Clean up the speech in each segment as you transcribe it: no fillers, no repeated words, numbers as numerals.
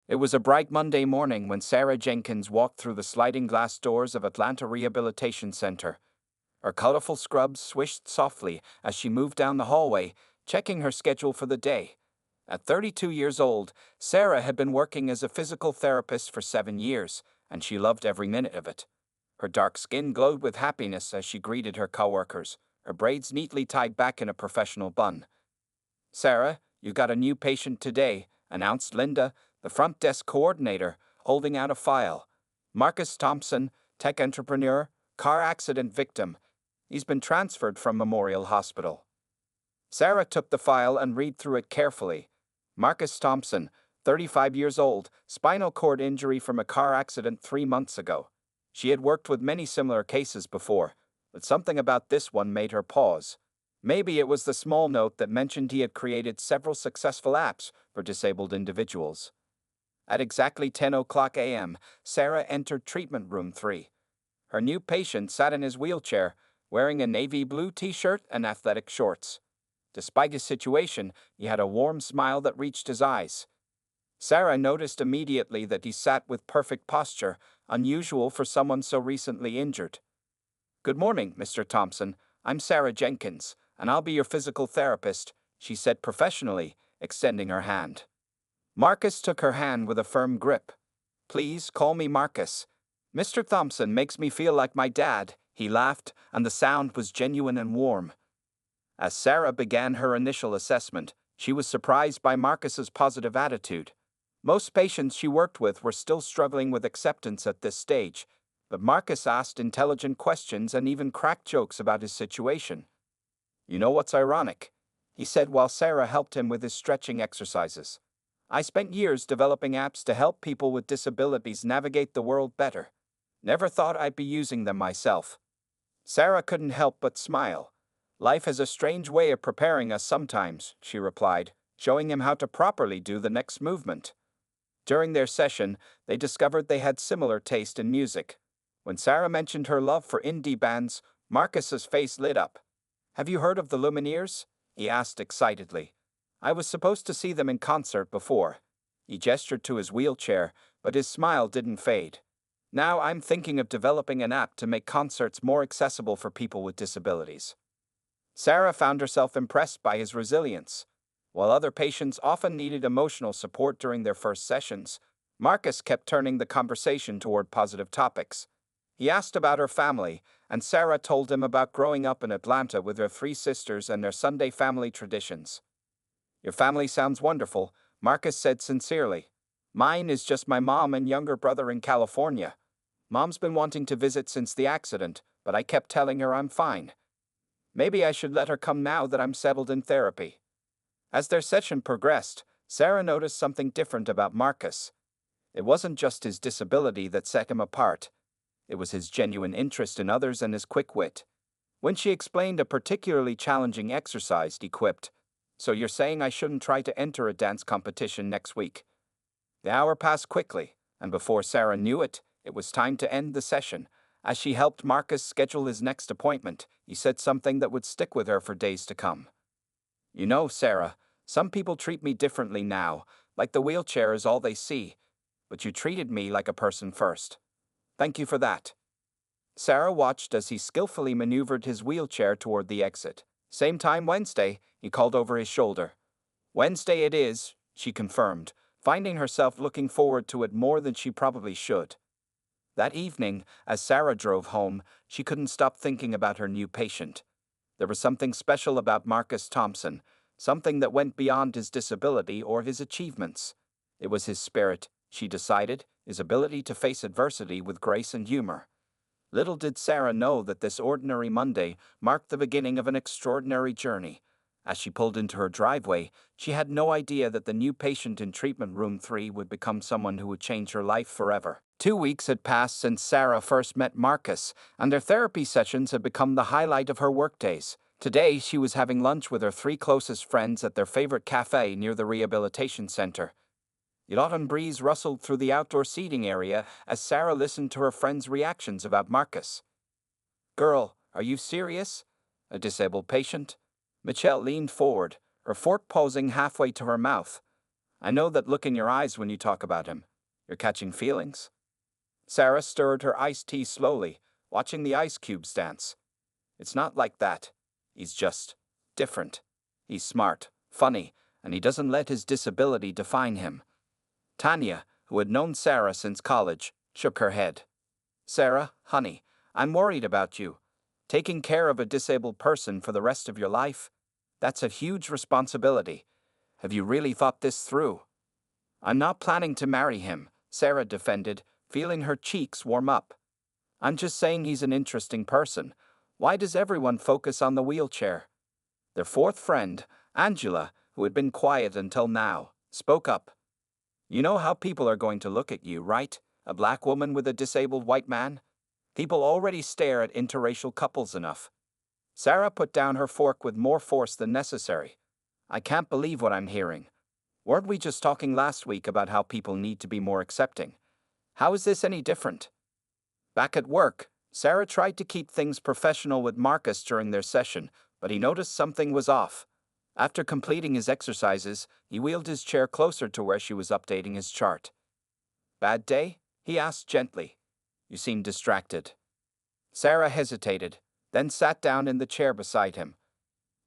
It was a bright Monday morning when Sarah Jenkins walked through the sliding glass doors of Atlanta Rehabilitation Center. Her colorful scrubs swished softly as she moved down the hallway, checking her schedule for the day. At 32 years old, Sarah had been working as a physical therapist for 7 years, and she loved every minute of it. Her dark skin glowed with happiness as she greeted her coworkers, her braids neatly tied back in a professional bun. "Sarah, you got a new patient today," announced Linda, the front desk coordinator, holding out a file. "Marcus Thompson, tech entrepreneur, car accident victim. He's been transferred from Memorial Hospital." Sarah took the file and read through it carefully. Marcus Thompson, 35 years old, spinal cord injury from a car accident 3 months ago. She had worked with many similar cases before, but something about this one made her pause. Maybe it was the small note that mentioned he had created several successful apps for disabled individuals. At exactly 10:00 a.m., Sarah entered treatment room 3. Her new patient sat in his wheelchair, wearing a navy blue t-shirt and athletic shorts. Despite his situation, he had a warm smile that reached his eyes. Sarah noticed immediately that he sat with perfect posture, unusual for someone so recently injured. "Good morning, Mr. Thompson. I'm Sarah Jenkins, and I'll be your physical therapist," she said professionally, extending her hand. Marcus took her hand with a firm grip. "Please call me Marcus. Mr. Thompson makes me feel like my dad," he laughed, and the sound was genuine and warm. As Sarah began her initial assessment, she was surprised by Marcus's positive attitude. Most patients she worked with were still struggling with acceptance at this stage, but Marcus asked intelligent questions and even cracked jokes about his situation. "You know what's ironic?" he said while Sarah helped him with his stretching exercises. "I spent years developing apps to help people with disabilities navigate the world better. Never thought I'd be using them myself." Sarah couldn't help but smile. "Life has a strange way of preparing us sometimes," she replied, showing him how to properly do the next movement. During their session, they discovered they had similar taste in music. When Sarah mentioned her love for indie bands, Marcus's face lit up. "Have you heard of the Lumineers?" he asked excitedly. "I was supposed to see them in concert before." He gestured to his wheelchair, but his smile didn't fade. "Now I'm thinking of developing an app to make concerts more accessible for people with disabilities." Sarah found herself impressed by his resilience. While other patients often needed emotional support during their first sessions, Marcus kept turning the conversation toward positive topics. He asked about her family, and Sarah told him about growing up in Atlanta with her 3 sisters and their Sunday family traditions. "Your family sounds wonderful," Marcus said sincerely. "Mine is just my mom and younger brother in California. Mom's been wanting to visit since the accident, but I kept telling her I'm fine. Maybe I should let her come now that I'm settled in therapy." As their session progressed, Sarah noticed something different about Marcus. It wasn't just his disability that set him apart. It was his genuine interest in others and his quick wit. When she explained a particularly challenging exercise, he quipped, "So you're saying I shouldn't try to enter a dance competition next week?" The hour passed quickly, and before Sarah knew it, it was time to end the session. As she helped Marcus schedule his next appointment, he said something that would stick with her for days to come. "You know, Sarah, some people treat me differently now, like the wheelchair is all they see, but you treated me like a person first. Thank you for that." Sarah watched as he skillfully maneuvered his wheelchair toward the exit. "Same time Wednesday," he called over his shoulder. "Wednesday it is," she confirmed, finding herself looking forward to it more than she probably should. That evening, as Sarah drove home, she couldn't stop thinking about her new patient. There was something special about Marcus Thompson, something that went beyond his disability or his achievements. It was his spirit, she decided, his ability to face adversity with grace and humor. Little did Sarah know that this ordinary Monday marked the beginning of an extraordinary journey. As she pulled into her driveway, she had no idea that the new patient in treatment room 3 would become someone who would change her life forever. 2 weeks had passed since Sarah first met Marcus, and their therapy sessions had become the highlight of her workdays. Today, she was having lunch with her 3 closest friends at their favorite cafe near the rehabilitation center. The autumn breeze rustled through the outdoor seating area as Sarah listened to her friends' reactions about Marcus. "Girl, are you serious? A disabled patient?" Michelle leaned forward, her fork posing halfway to her mouth. I know that look in your eyes when you talk about him. You're catching feelings? Sarah stirred her iced tea slowly, watching the ice cubes dance. It's not like that. He's just different. He's smart, funny, and he doesn't let his disability define him. Tanya, who had known Sarah since college, shook her head. Sarah, honey, I'm worried about you. Taking care of a disabled person for the rest of your life? That's a huge responsibility. Have you really thought this through? I'm not planning to marry him, Sarah defended, feeling her cheeks warm up. I'm just saying he's an interesting person. Why does everyone focus on the wheelchair? Their fourth friend, Angela, who had been quiet until now, spoke up. You know how people are going to look at you, right? A black woman with a disabled white man? People already stare at interracial couples enough. Sarah put down her fork with more force than necessary. I can't believe what I'm hearing. Weren't we just talking last week about how people need to be more accepting? How is this any different? Back at work, Sarah tried to keep things professional with Marcus during their session, but he noticed something was off. After completing his exercises, he wheeled his chair closer to where she was updating his chart. Bad day? He asked gently. You seem distracted. Sarah hesitated, then sat down in the chair beside him.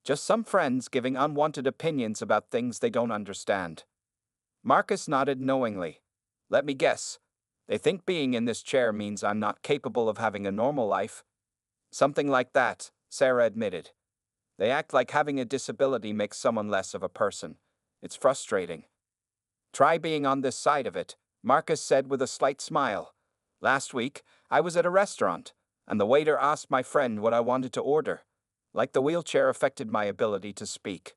Just some friends giving unwanted opinions about things they don't understand. Marcus nodded knowingly. Let me guess. They think being in this chair means I'm not capable of having a normal life. Something like that, Sarah admitted. They act like having a disability makes someone less of a person. It's frustrating. Try being on this side of it, Marcus said with a slight smile. Last week, I was at a restaurant, and the waiter asked my friend what I wanted to order. Like the wheelchair affected my ability to speak.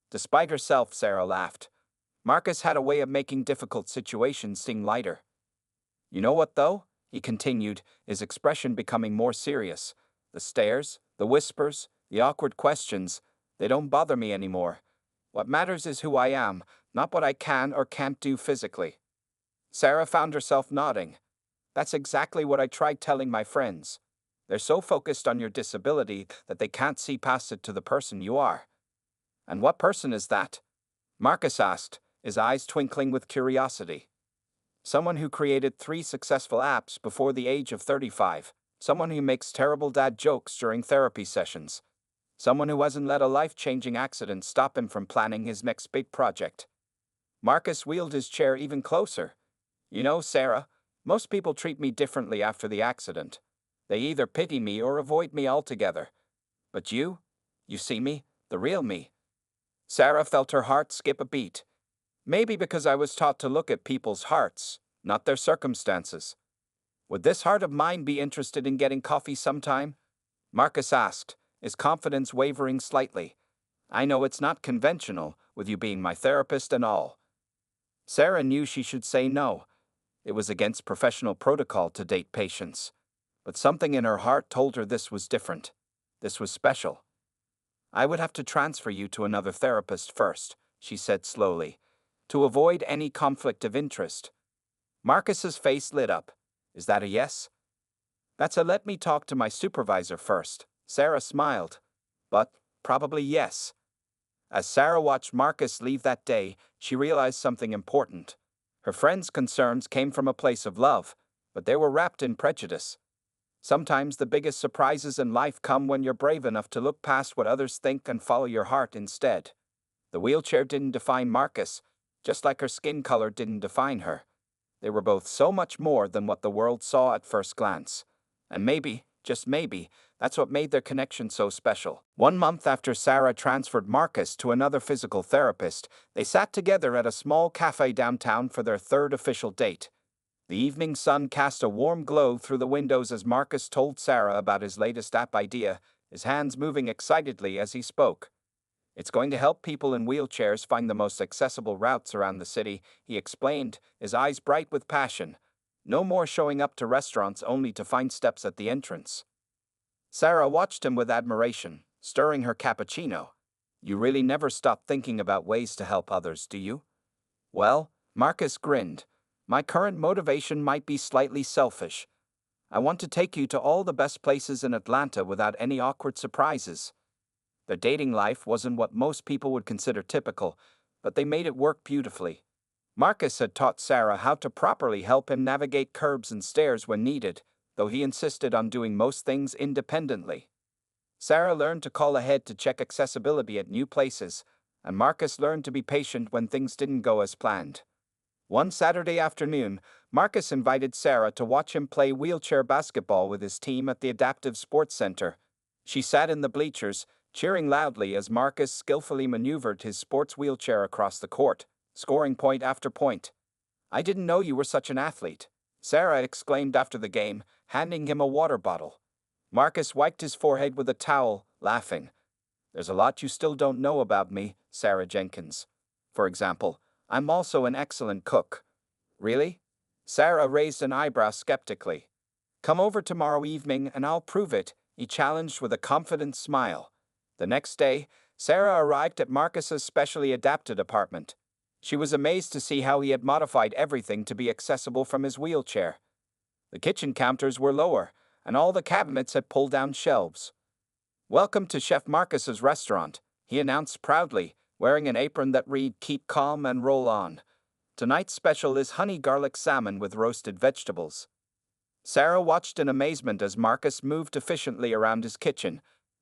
Despite herself, Sarah laughed. Marcus had a way of making difficult situations seem lighter. You know what, though? He continued, his expression becoming more serious. The stares, the whispers, the awkward questions, they don't bother me anymore. What matters is who I am, not what I can or can't do physically. Sarah found herself nodding. That's exactly what I tried telling my friends. They're so focused on your disability that they can't see past it to the person you are. And what person is that? Marcus asked, his eyes twinkling with curiosity. Someone who created 3 successful apps before the age of 35. Someone who makes terrible dad jokes during therapy sessions. Someone who hasn't let a life-changing accident stop him from planning his next big project. Marcus wheeled his chair even closer. You know, Sarah, most people treat me differently after the accident. They either pity me or avoid me altogether. But you see me, the real me. Sarah felt her heart skip a beat. Maybe because I was taught to look at people's hearts, not their circumstances. Would this heart of mine be interested in getting coffee sometime? Marcus asked, his confidence wavering slightly. I know it's not conventional, with you being my therapist and all. Sarah knew she should say no. It was against professional protocol to date patients. But something in her heart told her this was different. This was special. I would have to transfer you to another therapist first, she said slowly, to avoid any conflict of interest. Marcus's face lit up. Is that a yes? That's a let me talk to my supervisor first, Sarah smiled. But probably yes. As Sarah watched Marcus leave that day, she realized something important. Her friend's concerns came from a place of love, but they were wrapped in prejudice. Sometimes the biggest surprises in life come when you're brave enough to look past what others think and follow your heart instead. The wheelchair didn't define Marcus, just like her skin color didn't define her. They were both so much more than what the world saw at first glance. And maybe, just maybe, that's what made their connection so special. 1 month after Sarah transferred Marcus to another physical therapist, they sat together at a small cafe downtown for their 3rd official date. The evening sun cast a warm glow through the windows as Marcus told Sarah about his latest app idea, his hands moving excitedly as he spoke. It's going to help people in wheelchairs find the most accessible routes around the city, he explained, his eyes bright with passion. No more showing up to restaurants only to find steps at the entrance. Sarah watched him with admiration, stirring her cappuccino. You really never stop thinking about ways to help others, do you? Well, Marcus grinned. My current motivation might be slightly selfish. I want to take you to all the best places in Atlanta without any awkward surprises. Their dating life wasn't what most people would consider typical, but they made it work beautifully. Marcus had taught Sarah how to properly help him navigate curbs and stairs when needed, though he insisted on doing most things independently. Sarah learned to call ahead to check accessibility at new places, and Marcus learned to be patient when things didn't go as planned. One Saturday afternoon, Marcus invited Sarah to watch him play wheelchair basketball with his team at the Adaptive Sports Center. She sat in the bleachers, cheering loudly as Marcus skillfully maneuvered his sports wheelchair across the court, scoring point after point. "I didn't know you were such an athlete," Sarah exclaimed after the game, handing him a water bottle. Marcus wiped his forehead with a towel, laughing. "There's a lot you still don't know about me, Sarah Jenkins. For example, I'm also an excellent cook." "Really?" Sarah raised an eyebrow skeptically. "Come over tomorrow evening and I'll prove it," he challenged with a confident smile. The next day, Sarah arrived at Marcus's specially adapted apartment. She was amazed to see how he had modified everything to be accessible from his wheelchair. The kitchen counters were lower, and all the cabinets had pull-down shelves. "Welcome to Chef Marcus's restaurant," he announced proudly, wearing an apron that read "Keep calm and roll on." "Tonight's special is honey garlic salmon with roasted vegetables." Sarah watched in amazement as Marcus moved efficiently around his kitchen,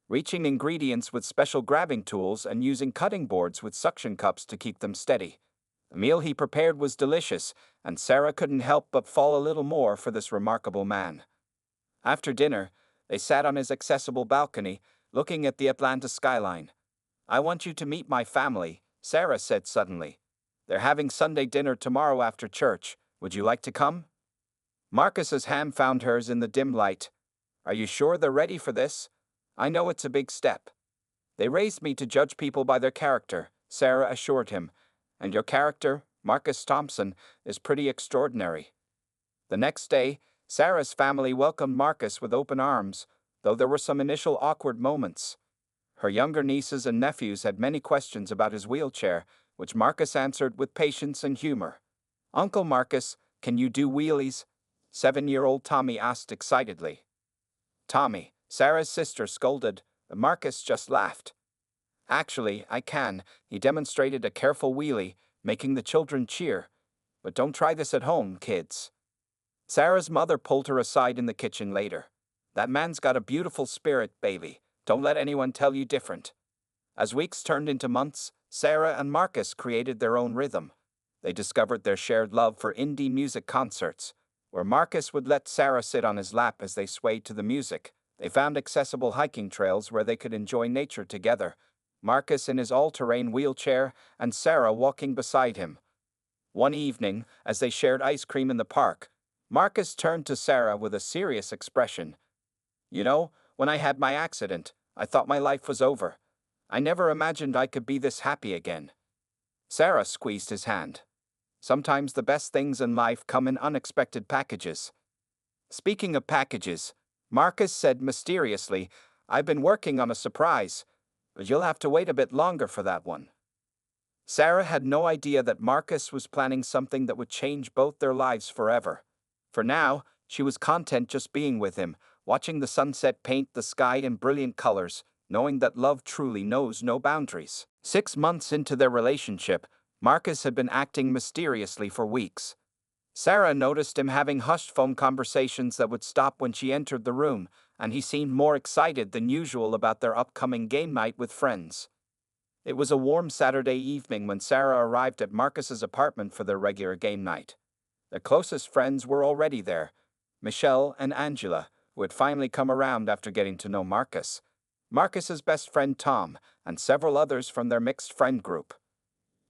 reaching ingredients with special grabbing tools and using cutting boards with suction cups to keep them steady. The meal he prepared was delicious, and Sarah couldn't help but fall a little more for this remarkable man. After dinner, they sat on his accessible balcony, looking at the Atlanta skyline. "I want you to meet my family," Sarah said suddenly. "They're having Sunday dinner tomorrow after church. Would you like to come?" Marcus's hand found hers in the dim light. "Are you sure they're ready for this? I know it's a big step." "They raised me to judge people by their character," Sarah assured him. "And your character, Marcus Thompson, is pretty extraordinary." The next day, Sarah's family welcomed Marcus with open arms, though there were some initial awkward moments. Her younger nieces and nephews had many questions about his wheelchair, which Marcus answered with patience and humor. "Uncle Marcus, can you do wheelies?" 7-year-old Tommy asked excitedly. "Tommy," Sarah's sister scolded, but Marcus just laughed. "Actually, I can." He demonstrated a careful wheelie, making the children cheer. "But don't try this at home, kids." Sarah's mother pulled her aside in the kitchen later. "That man's got a beautiful spirit, baby. Don't let anyone tell you different." As weeks turned into months, Sarah and Marcus created their own rhythm. They discovered their shared love for indie music concerts, where Marcus would let Sarah sit on his lap as they swayed to the music. They found accessible hiking trails where they could enjoy nature together, Marcus in his all-terrain wheelchair and Sarah walking beside him. One evening, as they shared ice cream in the park, Marcus turned to Sarah with a serious expression. "You know, when I had my accident, I thought my life was over. I never imagined I could be this happy again." Sarah squeezed his hand. "Sometimes the best things in life come in unexpected packages." Speaking of packages, Marcus said mysteriously, "I've been working on a surprise, but you'll have to wait a bit longer for that one." Sarah had no idea that Marcus was planning something that would change both their lives forever. For now, she was content just being with him, watching the sunset paint the sky in brilliant colors, knowing that love truly knows no boundaries. 6 months into their relationship, Marcus had been acting mysteriously for weeks. Sarah noticed him having hushed phone conversations that would stop when she entered the room, and he seemed more excited than usual about their upcoming game night with friends. It was a warm Saturday evening when Sarah arrived at Marcus's apartment for their regular game night. Their closest friends were already there, Michelle and Angela, who had finally come around after getting to know Marcus, Marcus's best friend Tom, and several others from their mixed friend group.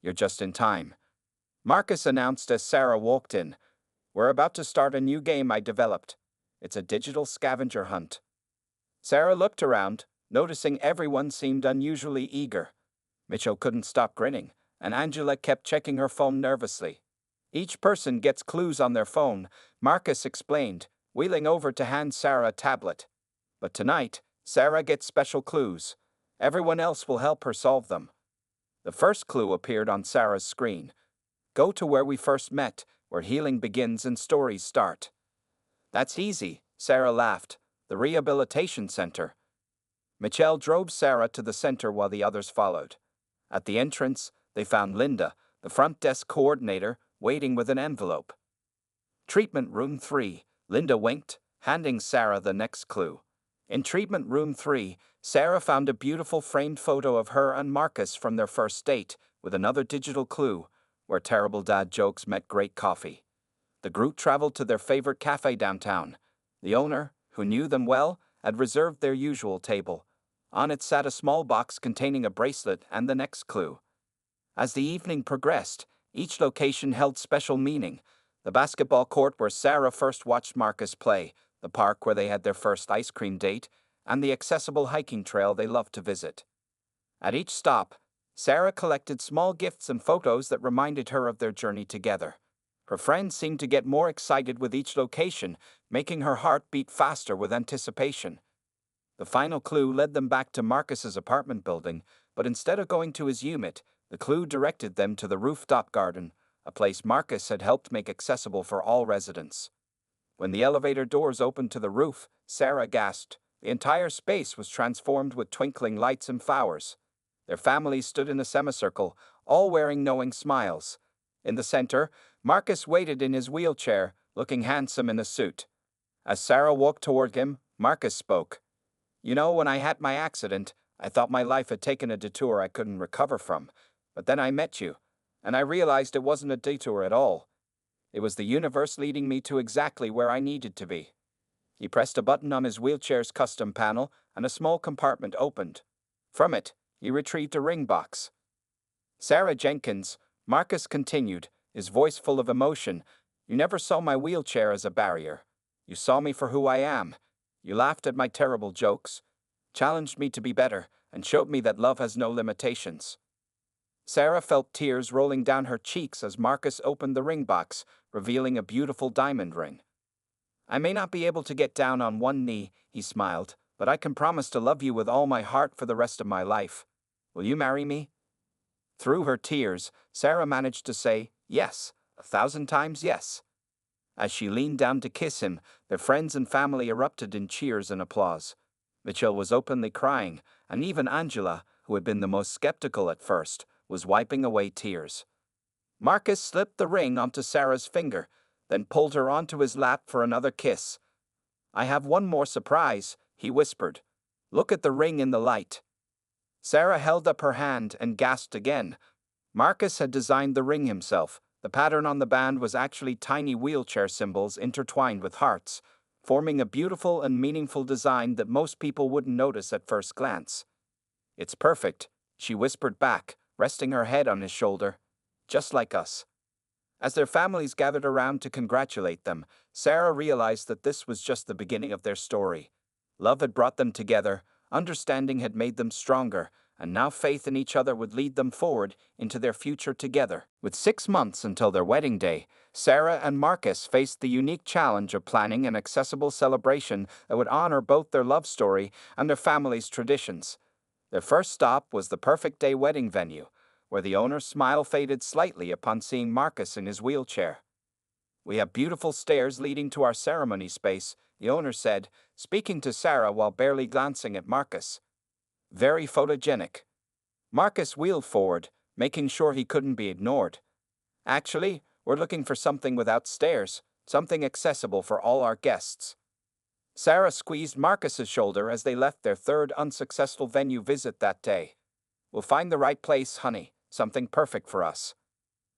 "You're just in time," Marcus announced as Sarah walked in. "We're about to start a new game I developed. It's a digital scavenger hunt." Sarah looked around, noticing everyone seemed unusually eager. Mitchell couldn't stop grinning, and Angela kept checking her phone nervously. "Each person gets clues on their phone," Marcus explained, wheeling over to hand Sarah a tablet. "But tonight, Sarah gets special clues. Everyone else will help her solve them." The first clue appeared on Sarah's screen. "Go to where we first met, where healing begins and stories start." "That's easy," Sarah laughed. "The rehabilitation center." Michelle drove Sarah to the center while the others followed. At the entrance, they found Linda, the front desk coordinator, waiting with an envelope. Treatment Room 3, Linda winked, handing Sarah the next clue. In Treatment Room 3, Sarah found a beautiful framed photo of her and Marcus from their first date, with another digital clue, where terrible dad jokes met great coffee. The group traveled to their favorite cafe downtown. The owner, who knew them well, had reserved their usual table. On it sat a small box containing a bracelet and the next clue. As the evening progressed, each location held special meaning. The basketball court where Sarah first watched Marcus play, the park where they had their first ice cream date, and the accessible hiking trail they loved to visit. At each stop, Sarah collected small gifts and photos that reminded her of their journey together. Her friends seemed to get more excited with each location, making her heart beat faster with anticipation. The final clue led them back to Marcus's apartment building, but instead of going to his unit, the clue directed them to the rooftop garden, a place Marcus had helped make accessible for all residents. When the elevator doors opened to the roof, Sarah gasped. The entire space was transformed with twinkling lights and flowers. Their families stood in a semicircle, all wearing knowing smiles. In the center, Marcus waited in his wheelchair, looking handsome in a suit. As Sarah walked toward him, Marcus spoke. "You know, when I had my accident, I thought my life had taken a detour I couldn't recover from. But then I met you, and I realized it wasn't a detour at all. It was the universe leading me to exactly where I needed to be." He pressed a button on his wheelchair's custom panel, and a small compartment opened. From it, he retrieved a ring box. "Sarah Jenkins," Marcus continued, his voice full of emotion, "you never saw my wheelchair as a barrier. You saw me for who I am. You laughed at my terrible jokes, challenged me to be better, and showed me that love has no limitations." Sarah felt tears rolling down her cheeks as Marcus opened the ring box, revealing a beautiful diamond ring. "I may not be able to get down on one knee," he smiled, "but I can promise to love you with all my heart for the rest of my life. Will you marry me?" Through her tears, Sarah managed to say, "Yes, 1,000 times yes." As she leaned down to kiss him, their friends and family erupted in cheers and applause. Mitchell was openly crying, and even Angela, who had been the most skeptical at first, was wiping away tears. Marcus slipped the ring onto Sarah's finger, then pulled her onto his lap for another kiss. "I have one more surprise," he whispered. "Look at the ring in the light." Sarah held up her hand and gasped again. Marcus had designed the ring himself. The pattern on the band was actually tiny wheelchair symbols intertwined with hearts, forming a beautiful and meaningful design that most people wouldn't notice at first glance. "It's perfect," she whispered back, resting her head on his shoulder. "Just like us." As their families gathered around to congratulate them, Sarah realized that this was just the beginning of their story. Love had brought them together, understanding had made them stronger, and now faith in each other would lead them forward into their future together. With 6 months until their wedding day, Sarah and Marcus faced the unique challenge of planning an accessible celebration that would honor both their love story and their family's traditions. Their first stop was the Perfect Day wedding venue, where the owner's smile faded slightly upon seeing Marcus in his wheelchair. "We have beautiful stairs leading to our ceremony space," the owner said, speaking to Sarah while barely glancing at Marcus. "Very photogenic." Marcus wheeled forward, making sure he couldn't be ignored. "Actually, we're looking for something without stairs, something accessible for all our guests." Sarah squeezed Marcus's shoulder as they left their third unsuccessful venue visit that day. "We'll find the right place, honey, something perfect for us."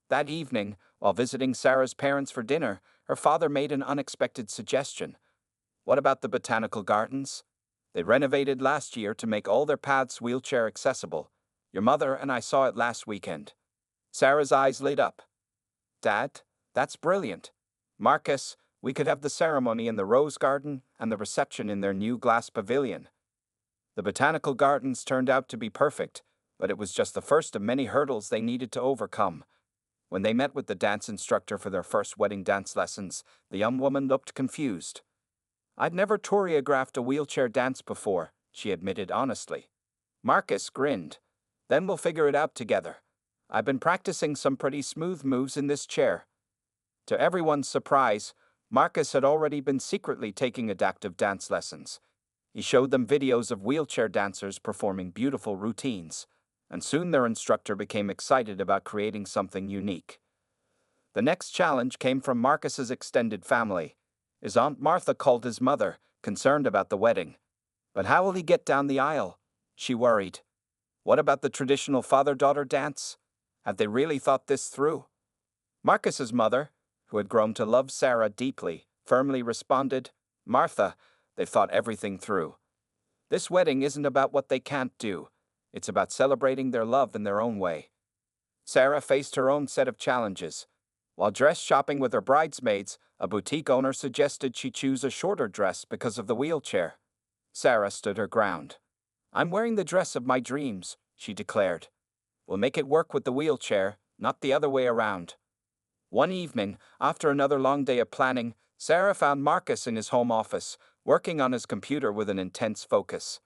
That evening, while visiting Sarah's parents for dinner, her father made an unexpected suggestion. "What about the botanical gardens? They renovated last year to make all their paths wheelchair accessible. Your mother and I saw it last weekend." Sarah's eyes lit up. "Dad, that's brilliant. Marcus, we could have the ceremony in the rose garden and the reception in their new glass pavilion." The botanical gardens turned out to be perfect, but it was just the first of many hurdles they needed to overcome. When they met with the dance instructor for their first wedding dance lessons, the young woman looked confused. "I'd never choreographed a wheelchair dance before," she admitted honestly. Marcus grinned. "Then we'll figure it out together. I've been practicing some pretty smooth moves in this chair." To everyone's surprise, Marcus had already been secretly taking adaptive dance lessons. He showed them videos of wheelchair dancers performing beautiful routines. and soon their instructor became excited about creating something unique. The next challenge came from Marcus's extended family. His Aunt Martha called his mother, concerned about the wedding. But how will he get down the aisle? She worried. What about the traditional father-daughter dance? Have they really thought this through? Marcus's mother, who had grown to love Sarah deeply, firmly responded, Martha, they've thought everything through. This wedding isn't about what they can't do. It's about celebrating their love in their own way. Sarah faced her own set of challenges. While dress shopping with her bridesmaids, a boutique owner suggested she choose a shorter dress because of the wheelchair. Sarah stood her ground. I'm wearing the dress of my dreams, she declared. We'll make it work with the wheelchair, not the other way around. One evening, after another long day of planning, Sarah found Marcus in his home office, working on his computer with an intense focus.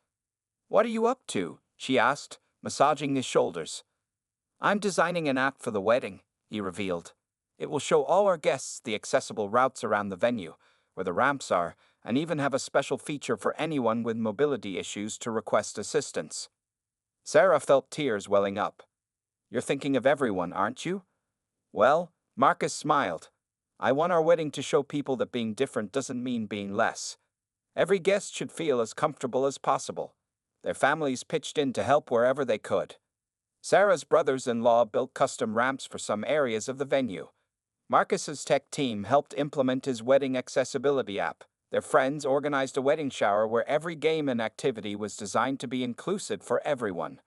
What are you up to? She asked, massaging his shoulders. I'm designing an app for the wedding, he revealed. It will show all our guests the accessible routes around the venue, where the ramps are, and even have a special feature for anyone with mobility issues to request assistance. Sarah felt tears welling up. You're thinking of everyone, aren't you? Well, Marcus smiled. I want our wedding to show people that being different doesn't mean being less. Every guest should feel as comfortable as possible. Their families pitched in to help wherever they could. Sarah's brothers-in-law built custom ramps for some areas of the venue. Marcus's tech team helped implement his wedding accessibility app. Their friends organized a wedding shower where every game and activity was designed to be inclusive for everyone.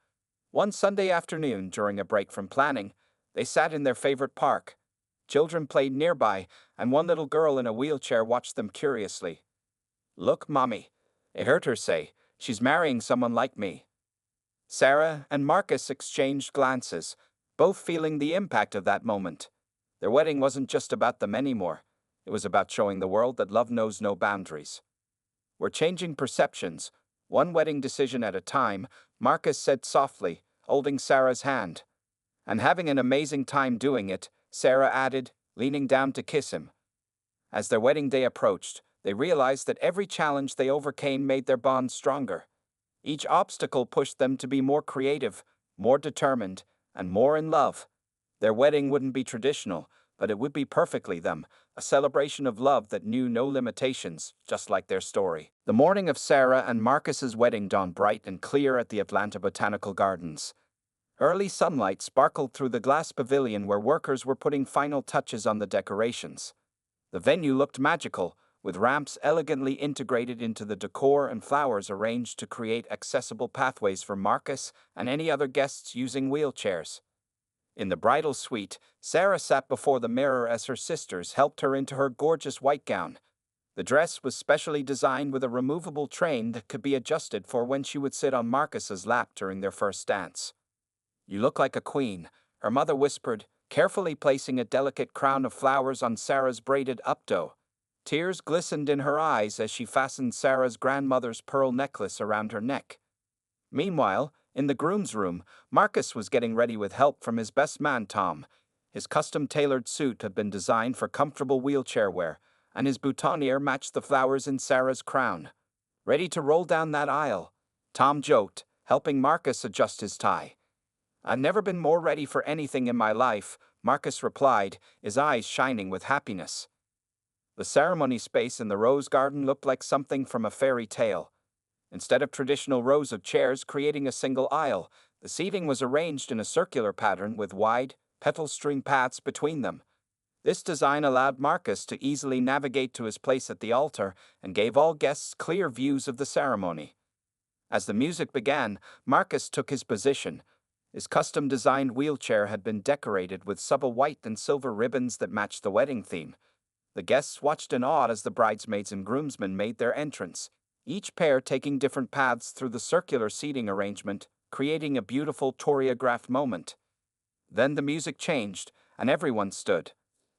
One Sunday afternoon, during a break from planning, they sat in their favorite park. Children played nearby, and one little girl in a wheelchair watched them curiously. Look, Mommy, I heard her say, she's marrying someone like me. Sarah and Marcus exchanged glances, both feeling the impact of that moment. Their wedding wasn't just about them anymore. It was about showing the world that love knows no boundaries. We're changing perceptions, one wedding decision at a time, Marcus said softly, holding Sarah's hand. And having an amazing time doing it, Sarah added, leaning down to kiss him. As their wedding day approached, they realized that every challenge they overcame made their bond stronger. Each obstacle pushed them to be more creative, more determined, and more in love. Their wedding wouldn't be traditional, but it would be perfectly them, a celebration of love that knew no limitations, just like their story. The morning of Sarah and Marcus's wedding dawned bright and clear at the Atlanta Botanical Gardens. Early sunlight sparkled through the glass pavilion where workers were putting final touches on the decorations. The venue looked magical, with ramps elegantly integrated into the decor and flowers arranged to create accessible pathways for Marcus and any other guests using wheelchairs. In the bridal suite, Sarah sat before the mirror as her sisters helped her into her gorgeous white gown. The dress was specially designed with a removable train that could be adjusted for when she would sit on Marcus's lap during their first dance. You look like a queen, her mother whispered, carefully placing a delicate crown of flowers on Sarah's braided updo. Tears glistened in her eyes as she fastened Sarah's grandmother's pearl necklace around her neck. Meanwhile, in the groom's room, Marcus was getting ready with help from his best man, Tom. His custom-tailored suit had been designed for comfortable wheelchair wear, and his boutonniere matched the flowers in Sarah's crown. Ready to roll down that aisle, Tom joked, helping Marcus adjust his tie. I've never been more ready for anything in my life, Marcus replied, his eyes shining with happiness. The ceremony space in the rose garden looked like something from a fairy tale. Instead of traditional rows of chairs creating a single aisle, the seating was arranged in a circular pattern with wide, petal-string paths between them. This design allowed Marcus to easily navigate to his place at the altar and gave all guests clear views of the ceremony. As the music began, Marcus took his position. His custom-designed wheelchair had been decorated with subtle white and silver ribbons that matched the wedding theme. The guests watched in awe as the bridesmaids and groomsmen made their entrance, each pair taking different paths through the circular seating arrangement, creating a beautiful choreographed moment. Then the music changed, and everyone stood.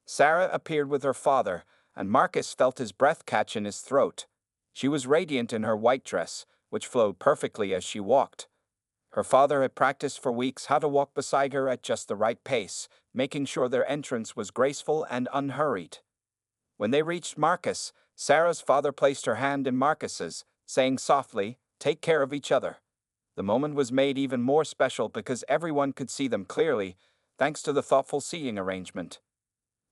Sarah appeared with her father, and Marcus felt his breath catch in his throat. She was radiant in her white dress, which flowed perfectly as she walked. Her father had practiced for weeks how to walk beside her at just the right pace, making sure their entrance was graceful and unhurried. When they reached Marcus, Sarah's father placed her hand in Marcus's, saying softly, "Take care of each other." The moment was made even more special because everyone could see them clearly, thanks to the thoughtful seating arrangement.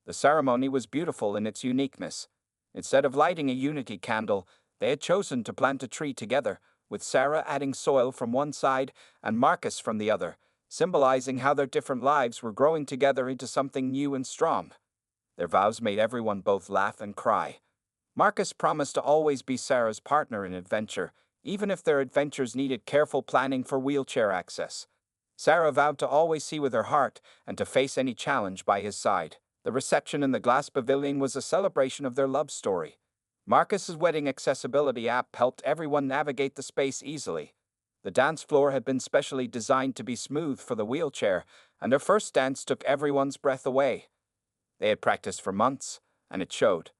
The ceremony was beautiful in its uniqueness. Instead of lighting a unity candle, they had chosen to plant a tree together, with Sarah adding soil from one side and Marcus from the other, symbolizing how their different lives were growing together into something new and strong. Their vows made everyone both laugh and cry. Marcus promised to always be Sarah's partner in adventure, even if their adventures needed careful planning for wheelchair access. Sarah vowed to always see with her heart and to face any challenge by his side. The reception in the glass pavilion was a celebration of their love story. Marcus's wedding accessibility app helped everyone navigate the space easily. The dance floor had been specially designed to be smooth for the wheelchair, and their first dance took everyone's breath away. They had practiced for months, and it showed.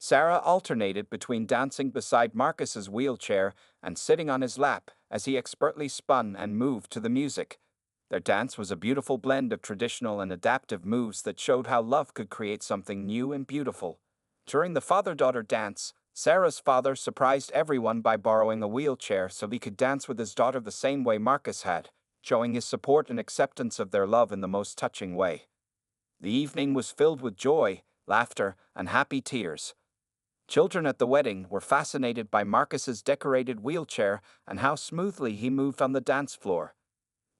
Sarah alternated between dancing beside Marcus's wheelchair and sitting on his lap as he expertly spun and moved to the music. Their dance was a beautiful blend of traditional and adaptive moves that showed how love could create something new and beautiful. During the father-daughter dance, Sarah's father surprised everyone by borrowing a wheelchair so he could dance with his daughter the same way Marcus had, showing his support and acceptance of their love in the most touching way. The evening was filled with joy, laughter, and happy tears. Children at the wedding were fascinated by Marcus's decorated wheelchair and how smoothly he moved on the dance floor.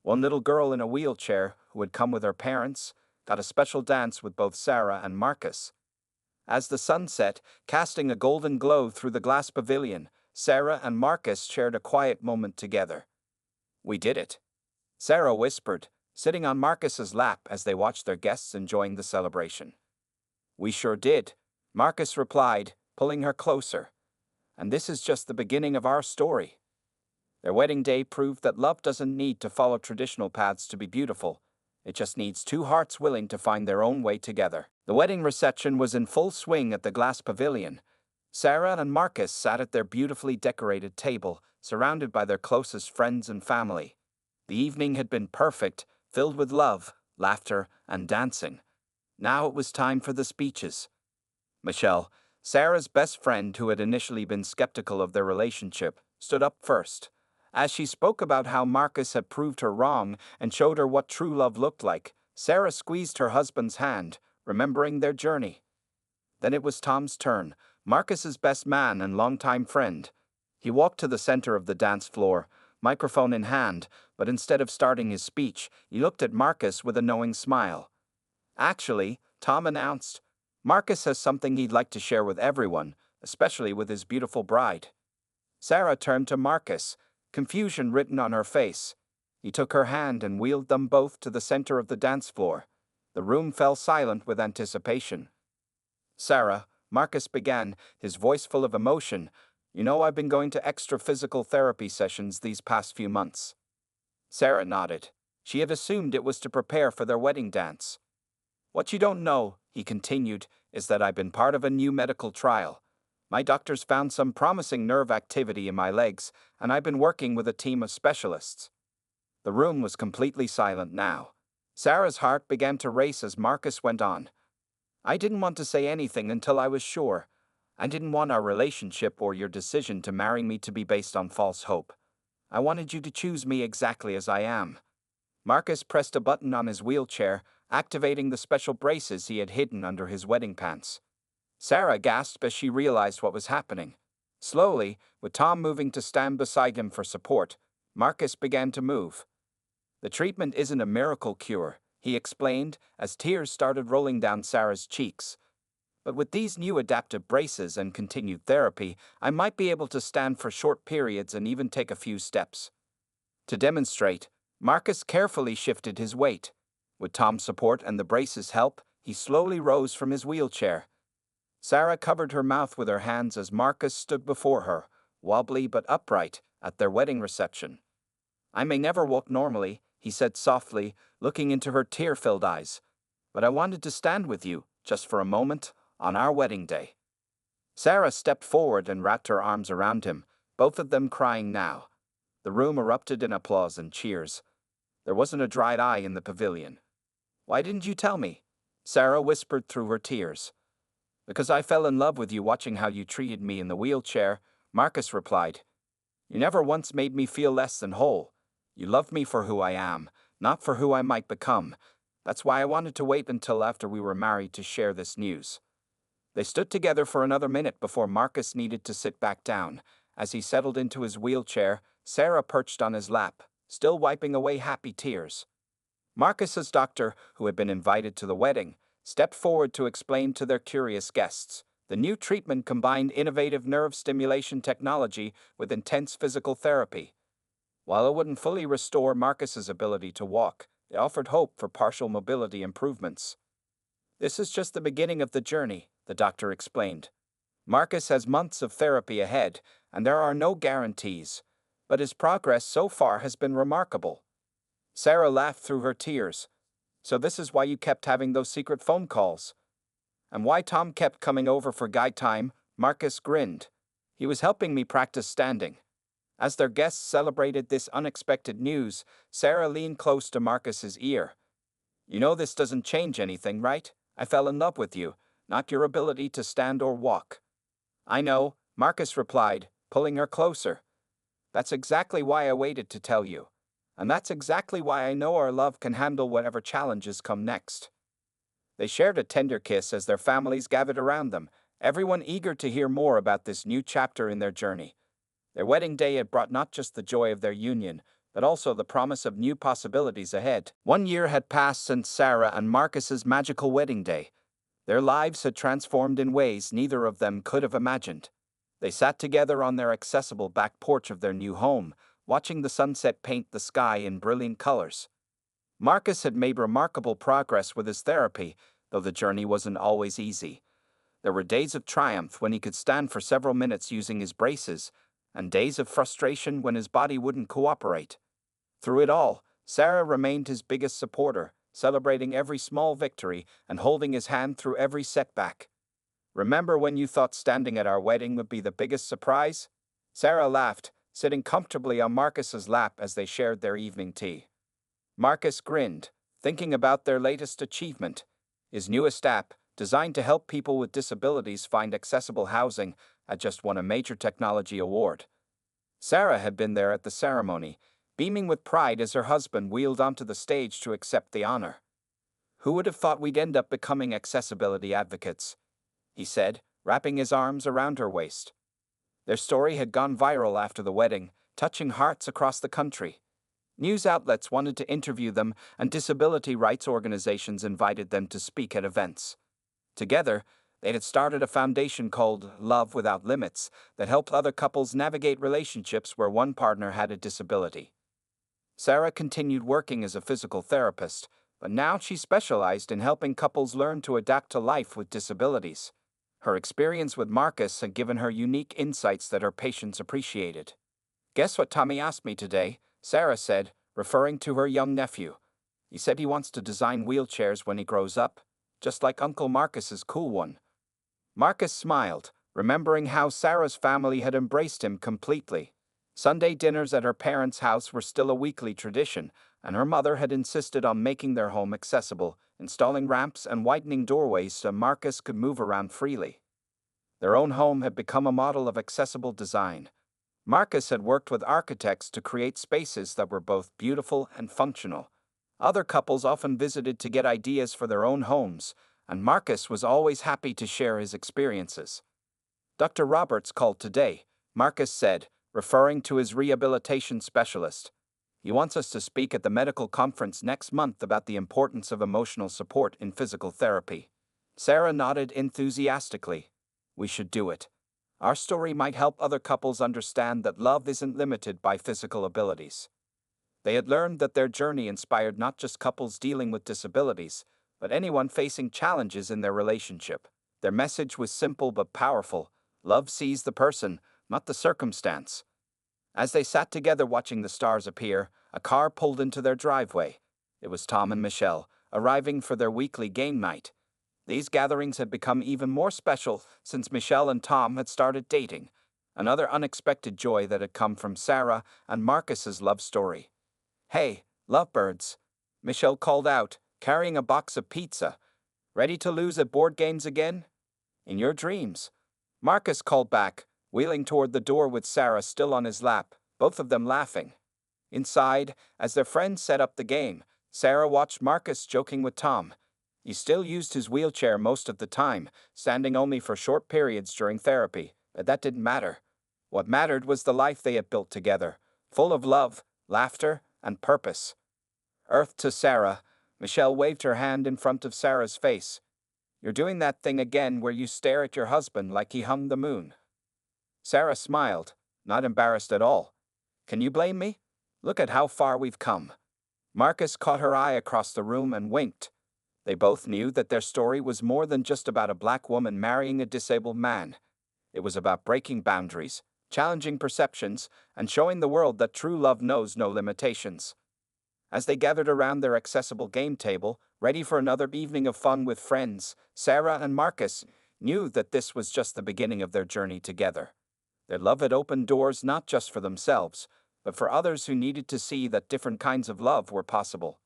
One little girl in a wheelchair, who had come with her parents, got a special dance with both Sarah and Marcus. As the sun set, casting a golden glow through the glass pavilion, Sarah and Marcus shared a quiet moment together. "We did it," Sarah whispered, sitting on Marcus's lap as they watched their guests enjoying the celebration. "We sure did," Marcus replied, pulling her closer. "And this is just the beginning of our story." Their wedding day proved that love doesn't need to follow traditional paths to be beautiful. It just needs two hearts willing to find their own way together. The wedding reception was in full swing at the glass pavilion. Sarah and Marcus sat at their beautifully decorated table, surrounded by their closest friends and family. The evening had been perfect, filled with love, laughter, and dancing. Now it was time for the speeches. Michelle, Sarah's best friend who had initially been skeptical of their relationship, stood up first. As she spoke about how Marcus had proved her wrong and showed her what true love looked like, Sarah squeezed her husband's hand, remembering their journey. Then it was Tom's turn, Marcus's best man and longtime friend. He walked to the center of the dance floor, microphone in hand, but instead of starting his speech, he looked at Marcus with a knowing smile. "Actually," Tom announced, "Marcus has something he'd like to share with everyone, especially with his beautiful bride." Sarah turned to Marcus, confusion written on her face. He took her hand and wheeled them both to the center of the dance floor. The room fell silent with anticipation. "Sarah," Marcus began, his voice full of emotion, "you know I've been going to extra physical therapy sessions these past few months." Sarah nodded. She had assumed it was to prepare for their wedding dance. "What you don't know," he continued, "is that I've been part of a new medical trial. My doctors found some promising nerve activity in my legs, and I've been working with a team of specialists." The room was completely silent now. Sarah's heart began to race as Marcus went on. "I didn't want to say anything until I was sure. I didn't want our relationship or your decision to marry me to be based on false hope. I wanted you to choose me exactly as I am." Marcus pressed a button on his wheelchair, activating the special braces he had hidden under his wedding pants. Sarah gasped as she realized what was happening. Slowly, with Tom moving to stand beside him for support, Marcus began to move. "The treatment isn't a miracle cure," he explained as tears started rolling down Sarah's cheeks. "But with these new adaptive braces and continued therapy, I might be able to stand for short periods and even take a few steps." To demonstrate, Marcus carefully shifted his weight. With Tom's support and the braces' help, he slowly rose from his wheelchair. Sarah covered her mouth with her hands as Marcus stood before her, wobbly but upright, at their wedding reception. "I may never walk normally," he said softly, looking into her tear-filled eyes. "But I wanted to stand with you, just for a moment, on our wedding day." Sarah stepped forward and wrapped her arms around him, both of them crying now. The room erupted in applause and cheers. There wasn't a dried eye in the pavilion. "Why didn't you tell me?" Sarah whispered through her tears. "Because I fell in love with you watching how you treated me in the wheelchair," Marcus replied. "You never once made me feel less than whole. You love me for who I am, not for who I might become. That's why I wanted to wait until after we were married to share this news." They stood together for another minute before Marcus needed to sit back down. As he settled into his wheelchair, Sarah perched on his lap, still wiping away happy tears. Marcus's doctor, who had been invited to the wedding, stepped forward to explain to their curious guests. The new treatment combined innovative nerve stimulation technology with intense physical therapy. While it wouldn't fully restore Marcus's ability to walk, it offered hope for partial mobility improvements. "This is just the beginning of the journey," the doctor explained. "Marcus has months of therapy ahead, and there are no guarantees, but his progress so far has been remarkable." Sarah laughed through her tears. "So this is why you kept having those secret phone calls?" "And why Tom kept coming over for guide time?" Marcus grinned. "He was helping me practice standing." As their guests celebrated this unexpected news, Sarah leaned close to Marcus's ear. "You know this doesn't change anything, right? I fell in love with you, not your ability to stand or walk." "I know," Marcus replied, pulling her closer. "That's exactly why I waited to tell you. And that's exactly why I know our love can handle whatever challenges come next." They shared a tender kiss as their families gathered around them, everyone eager to hear more about this new chapter in their journey. Their wedding day had brought not just the joy of their union, but also the promise of new possibilities ahead. 1 year had passed since Sarah and Marcus's magical wedding day. Their lives had transformed in ways neither of them could have imagined. They sat together on their accessible back porch of their new home, watching the sunset paint the sky in brilliant colors. Marcus had made remarkable progress with his therapy, though the journey wasn't always easy. There were days of triumph when he could stand for several minutes using his braces, and days of frustration when his body wouldn't cooperate. Through it all, Sarah remained his biggest supporter, celebrating every small victory and holding his hand through every setback. "Remember when you thought standing at our wedding would be the biggest surprise?" Sarah laughed, sitting comfortably on Marcus's lap as they shared their evening tea. Marcus grinned, thinking about their latest achievement, his newest app, designed to help people with disabilities find accessible housing, had just won a major technology award. Sarah had been there at the ceremony, beaming with pride as her husband wheeled onto the stage to accept the honor. "Who would have thought we'd end up becoming accessibility advocates?" he said, wrapping his arms around her waist. Their story had gone viral after the wedding, touching hearts across the country. News outlets wanted to interview them, and disability rights organizations invited them to speak at events. Together, they had started a foundation called Love Without Limits that helped other couples navigate relationships where one partner had a disability. Sarah continued working as a physical therapist, but now she specialized in helping couples learn to adapt to life with disabilities. Her experience with Marcus had given her unique insights that her patients appreciated. "Guess what Tommy asked me today?" Sarah said, referring to her young nephew. "He said he wants to design wheelchairs when he grows up, just like Uncle Marcus's cool one." Marcus smiled, remembering how Sarah's family had embraced him completely. Sunday dinners at her parents' house were still a weekly tradition, and her mother had insisted on making their home accessible, installing ramps and widening doorways so Marcus could move around freely. Their own home had become a model of accessible design. Marcus had worked with architects to create spaces that were both beautiful and functional. Other couples often visited to get ideas for their own homes, and Marcus was always happy to share his experiences. "Dr. Roberts called today," Marcus said, referring to his rehabilitation specialist. "He wants us to speak at the medical conference next month about the importance of emotional support in physical therapy." Sarah nodded enthusiastically. "We should do it. Our story might help other couples understand that love isn't limited by physical abilities." They had learned that their journey inspired not just couples dealing with disabilities, but anyone facing challenges in their relationship. Their message was simple but powerful: love sees the person, not the circumstance. As they sat together watching the stars appear, a car pulled into their driveway. It was Tom and Michelle, arriving for their weekly game night. These gatherings had become even more special since Michelle and Tom had started dating, another unexpected joy that had come from Sarah and Marcus's love story. "Hey, lovebirds," Michelle called out, carrying a box of pizza. "Ready to lose at board games again?" "In your dreams," Marcus called back, wheeling toward the door with Sarah still on his lap, both of them laughing. Inside, as their friends set up the game, Sarah watched Marcus joking with Tom. He still used his wheelchair most of the time, standing only for short periods during therapy, but that didn't matter. What mattered was the life they had built together, full of love, laughter, and purpose. Earth to Sarah, Michelle waved her hand in front of Sarah's face. You're doing that thing again where you stare at your husband like he hung the moon. Sarah smiled, not embarrassed at all. Can you blame me? Look at how far we've come. Marcus caught her eye across the room and winked. They both knew that their story was more than just about a black woman marrying a disabled man. It was about breaking boundaries, challenging perceptions, and showing the world that true love knows no limitations. As they gathered around their accessible game table, ready for another evening of fun with friends, Sarah and Marcus knew that this was just the beginning of their journey together. Their love had opened doors not just for themselves, but for others who needed to see that different kinds of love were possible.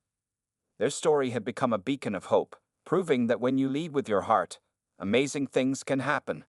Their story had become a beacon of hope, proving that when you lead with your heart, amazing things can happen.